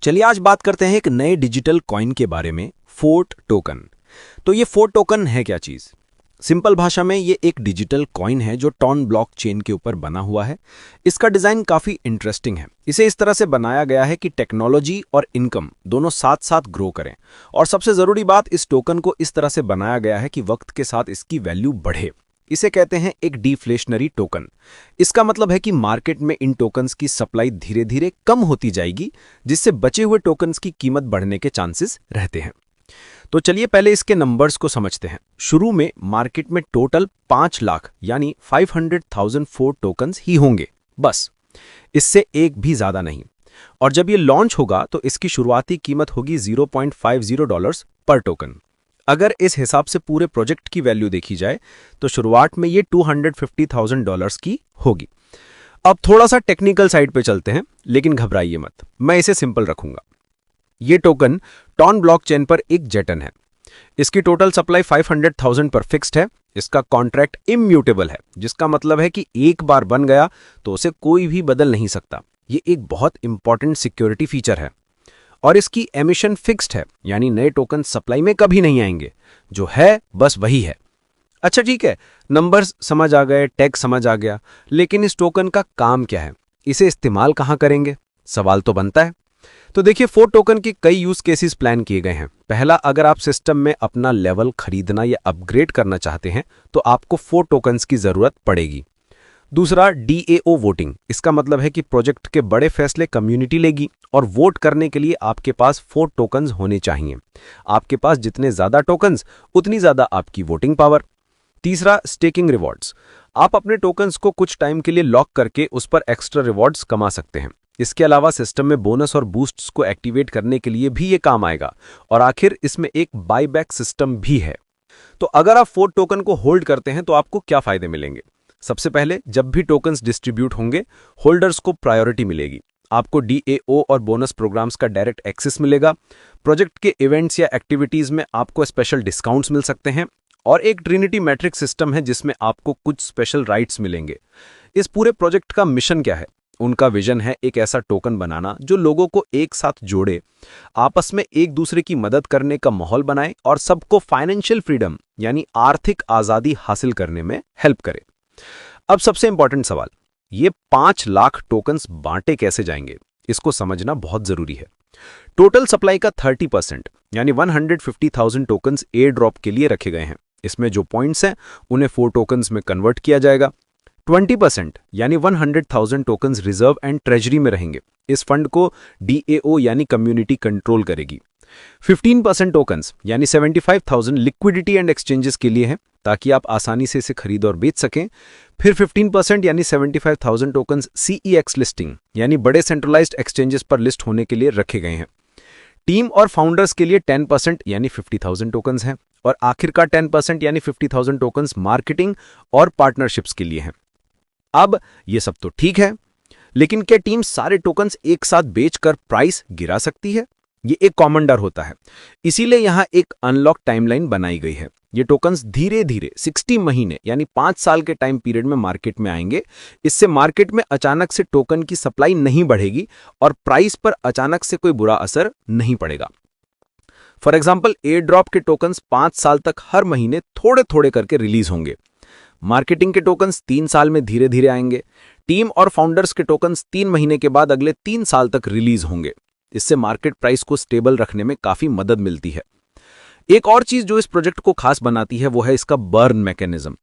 चलिए आज बात करते हैं एक नए डिजिटल कॉइन के बारे में, फोर्ट टोकन। तो ये फोर्ट टोकन है क्या चीज? सिंपल भाषा में ये एक डिजिटल कॉइन है जो टॉन ब्लॉकचेन के ऊपर बना हुआ है। इसका डिजाइन काफी इंटरेस्टिंग है। इसे इस तरह से बनाया गया है कि टेक्नोलॉजी और इनकम दोनों साथ साथ ग्रो करें। और सबसे जरूरी बात, इस टोकन को इस तरह से बनाया गया है कि वक्त के साथ इसकी वैल्यू बढ़े। इसे कहते हैं एक डिफ्लेशनरी टोकन। इसका मतलब है कि मार्केट में इन टोकन्स की सप्लाई धीरे धीरे कम होती जाएगी, जिससे बचे हुए टोकन्स की कीमत बढ़ने के चांसेस रहते हैं। तो चलिए पहले इसके नंबर्स को समझते हैं। शुरू में मार्केट में टोटल 5 लाख यानी 500,000 फोर्ट टोकन्स ही होंगे, बस, इससे एक भी ज्यादा नहीं। और जब ये लॉन्च होगा तो इसकी शुरुआती कीमत होगी $0.50 पर टोकन। अगर इस हिसाब से पूरे प्रोजेक्ट की वैल्यू देखी जाए तो शुरुआत में ये $250,000 की होगी। अब थोड़ा सा टेक्निकल साइड पे चलते हैं, लेकिन घबराइए मत, मैं इसे सिंपल रखूंगा। ये टोकन टॉन ब्लॉकचेन पर एक जेटन है। इसकी टोटल सप्लाई 500,000 पर फिक्स्ड है। इसका कॉन्ट्रैक्ट इम्यूटेबल है, जिसका मतलब है कि एक बार बन गया तो उसे कोई भी बदल नहीं सकता। ये एक बहुत इंपॉर्टेंट सिक्योरिटी फीचर है। और इसकी एमिशन फिक्स्ड है, यानी नए टोकन सप्लाई में कभी नहीं आएंगे। जो है बस वही है। अच्छा ठीक है, नंबर्स समझ आ गए, टैग समझ आ गया, लेकिन इस टोकन का काम क्या है? इसे इस्तेमाल कहां करेंगे? सवाल तो बनता है। तो देखिए, फोर्ट टोकन के कई यूज केसेस प्लान किए गए हैं। पहला, अगर आप सिस्टम में अपना लेवल खरीदना या अपग्रेड करना चाहते हैं तो आपको फोर्ट टोकन्स की जरूरत पड़ेगी। दूसरा, डीएओ वोटिंग। इसका मतलब है कि प्रोजेक्ट के बड़े फैसले कम्युनिटी लेगी और वोट करने के लिए आपके पास 4 टोकन्स होने चाहिए। आपके पास जितने ज्यादा टोकन्स, उतनी ज्यादा आपकी वोटिंग पावर। तीसरा, स्टेकिंग रिवॉर्ड्स। आप अपने टोकन्स को कुछ टाइम के लिए लॉक करके उस पर एक्स्ट्रा रिवॉर्ड्स कमा सकते हैं। इसके अलावा सिस्टम में बोनस और बूस्ट्स को एक्टिवेट करने के लिए भी ये काम आएगा। और आखिर इसमें एक बायबैक सिस्टम भी है। तो अगर आप 4 टोकन को होल्ड करते हैं तो आपको क्या फायदे मिलेंगे? सबसे पहले, जब भी टोकन्स डिस्ट्रीब्यूट होंगे, होल्डर्स को प्रायोरिटी मिलेगी। आपको डीएओ और बोनस प्रोग्राम्स का डायरेक्ट एक्सेस मिलेगा। प्रोजेक्ट के इवेंट्स या एक्टिविटीज में आपको स्पेशल डिस्काउंट्स मिल सकते हैं। और एक ट्रिनिटी मैट्रिक्स सिस्टम है जिसमें आपको कुछ स्पेशल राइट्स मिलेंगे। इस पूरे प्रोजेक्ट का मिशन क्या है? उनका विजन है एक ऐसा टोकन बनाना जो लोगों को एक साथ जोड़े, आपस में एक दूसरे की मदद करने का माहौल बनाए और सबको फाइनेंशियल फ्रीडम यानी आर्थिक आजादी हासिल करने में हेल्प करे। अब सबसे इंपॉर्टेंट सवाल, ये 5 लाख टोकन्स बांटे कैसे जाएंगे? इसको समझना बहुत जरूरी है। टोटल सप्लाई का 30% यानी 150,000 टोकन्स एयर ड्रॉप के लिए रखे गए हैं। इसमें जो पॉइंट्स हैं उन्हें 4 टोकन्स में कन्वर्ट किया जाएगा। 20% यानी 100,000 टोकन्स रिजर्व एंड ट्रेजरी में रहेंगे। इस फंड को डीएओ यानी कम्युनिटी कंट्रोल करेगी। 15% टोकन्स यानी 75,000 लिक्विडिटी एंड एक्सचेंजेस के लिए हैं, ताकि आप आसानी से इसे खरीद और बेच सकें। फिर 15% यानी 75,000 टोकन्स सीईएक्स लिस्टिंग यानी बड़े सेंट्रलाइज्ड एक्सचेंजेस पर लिस्ट होने के लिए रखे गए हैं। टीम और फाउंडर्स के लिए 10% यानी 50,000 टोकन्स हैं। और आखिरकार 10% यानी 50,000 टोकन्स मार्केटिंग और पार्टनरशिप्स के लिए हैं। अब ये सब तो ठीक है, लेकिन क्या टीम सारे टोकन्स एक साथ बेचकर प्राइस गिरा सकती है? ये एक कॉमन डर होता है। इसीलिए यहां एक अनलॉक टाइमलाइन बनाई गई है। ये टोकन्स धीरे धीरे 60 महीने यानी 5 साल के टाइम पीरियड में मार्केट में आएंगे। इससे मार्केट में अचानक से टोकन की सप्लाई नहीं बढ़ेगी और प्राइस पर अचानक से कोई बुरा असर नहीं पड़ेगा। फॉर एग्जाम्पल, एयर ड्रॉप के टोकन्स 5 साल तक हर महीने थोड़े थोड़े करके रिलीज होंगे। मार्केटिंग के टोकन्स 3 साल में धीरे धीरे आएंगे। टीम और फाउंडर्स के टोकन्स 3 महीने के बाद अगले 3 साल तक रिलीज होंगे। इससे मार्केट प्राइस को स्टेबल रखने में काफी मदद मिलती है। एक और चीज जो इस प्रोजेक्ट को खास बनाती है वो है इसका बर्न मैकेनिज्म।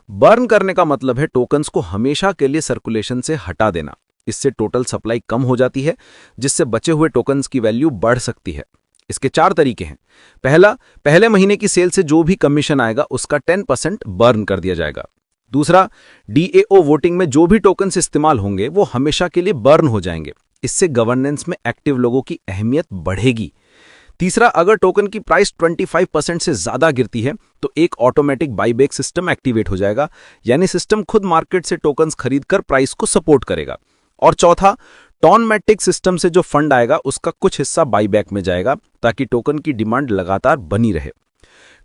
बर्न करने का मतलब है टोकन्स को हमेशा के लिए सर्कुलेशन से हटा देना। इससे टोटल सप्लाई कम हो जाती है, जिससे बचे हुए टोकन्स की वैल्यू बढ़ सकती है। इसके 4 तरीके हैं। पहला, पहले महीने की सेल से जो भी कमीशन आएगा उसका 10% बर्न कर दिया जाएगा। दूसरा, डीएओ वोटिंग में जो भी टोकन्स इस्तेमाल होंगे वो हमेशा के लिए बर्न हो जाएंगे। इससे गवर्नेंस में एक्टिव लोगों की अहमियत बढ़ेगी। तीसरा, अगर टोकन की प्राइस 25% से ज्यादा गिरती है तो एक ऑटोमेटिक बाईबैक सिस्टम एक्टिवेट हो जाएगा, यानी सिस्टम खुद मार्केट से टोकन्स खरीदकर प्राइस को सपोर्ट करेगा। और चौथा, टॉनमैटिक सिस्टम से जो फंड आएगा उसका कुछ हिस्सा बाईबैक में जाएगा, ताकि टोकन की डिमांड लगातार बनी रहे।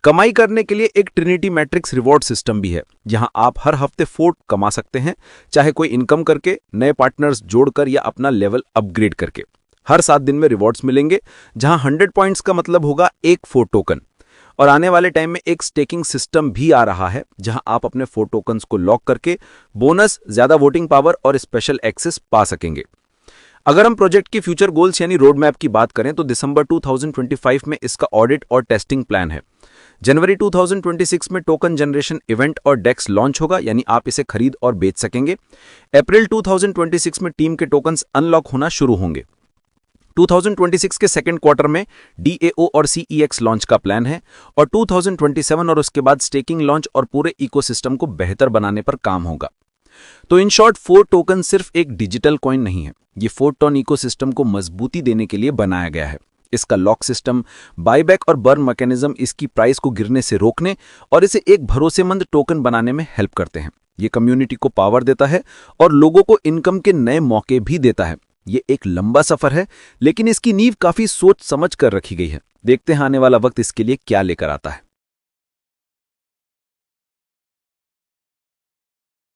कमाई करने के लिए एक ट्रिनिटी मैट्रिक्स रिवॉर्ड सिस्टम भी है, जहां आप हर हफ्ते फोर्ट कमा सकते हैं, चाहे कोई इनकम करके, नए पार्टनर्स जोड़कर या अपना लेवल अपग्रेड करके। हर 7 दिन में रिवॉर्ड्स मिलेंगे, जहां 100 पॉइंट्स का मतलब होगा एक फोर्ट टोकन। और आने वाले टाइम में एक स्टेकिंग सिस्टम भी आ रहा है, जहां आप अपने फोर्ट टोकन्स को लॉक करके बोनस, ज्यादा वोटिंग पावर और स्पेशल एक्सेस पा सकेंगे। अगर हम प्रोजेक्ट की फ्यूचर गोल्स यानी रोड मैप की बात करें तो दिसंबर 2025 में इसका ऑडिट और टेस्टिंग प्लान है। जनवरी 2026 में टोकन जनरेशन इवेंट और डेक्स लॉन्च होगा, यानी आप इसे खरीद और बेच सकेंगे। अप्रैल 2026 में टीम के टोकन्स अनलॉक होना शुरू होंगे। 2026 के सेकेंड क्वार्टर में DAO और CEX लॉन्च का प्लान है और 2027 और उसके बाद स्टेकिंग लॉन्च और पूरे इकोसिस्टम को बेहतर बनाने पर काम होगा। तो इन शॉर्ट फोर्ट टोकन सिर्फ एक डिजिटल कॉइन नहीं है, ये फोर्ट टोन इकोसिस्टम को मजबूती देने के लिए बनाया गया है। इसका लॉक सिस्टम, बायबैक और बर्न मैकेनिज्म इसकी प्राइस को गिरने से रोकने और इसे एक भरोसेमंद टोकन बनाने में हेल्प करते हैं। ये कम्युनिटी को पावर देता है और लोगों को इनकम के नए मौके भी देता है। ये एक लंबा सफर है, लेकिन इसकी नींव काफी सोच समझ कर रखी गई है। देखते हैं आने वाला वक्त इसके लिए क्या लेकर आता है।